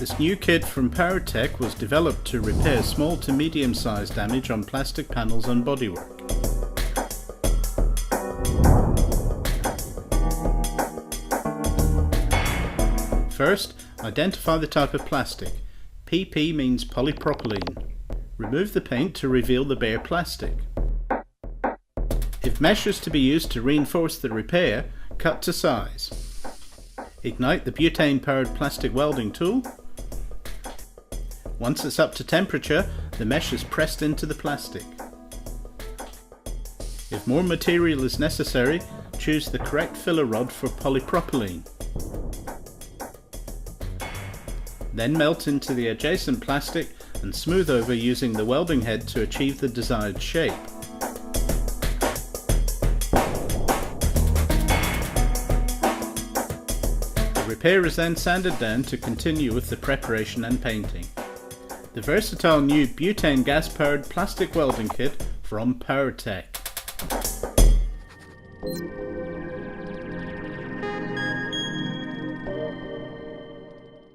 This new kit from TEC was developed to repair small to medium-sized damage on plastic panels and bodywork. First, identify the type of plastic. PP means polypropylene. Remove the paint to reveal the bare plastic. If mesh is to be used to reinforce the repair, cut to size. Ignite the butane-powered plastic welding tool. Once it's up to temperature, the mesh is pressed into the plastic. If more material is necessary, choose the correct filler rod for polypropylene. Then melt into the adjacent plastic and smooth over using the welding head to achieve the desired shape. The repair is then sanded down to continue with the preparation and painting. The versatile new butane gas-powered plastic welding kit from TEC.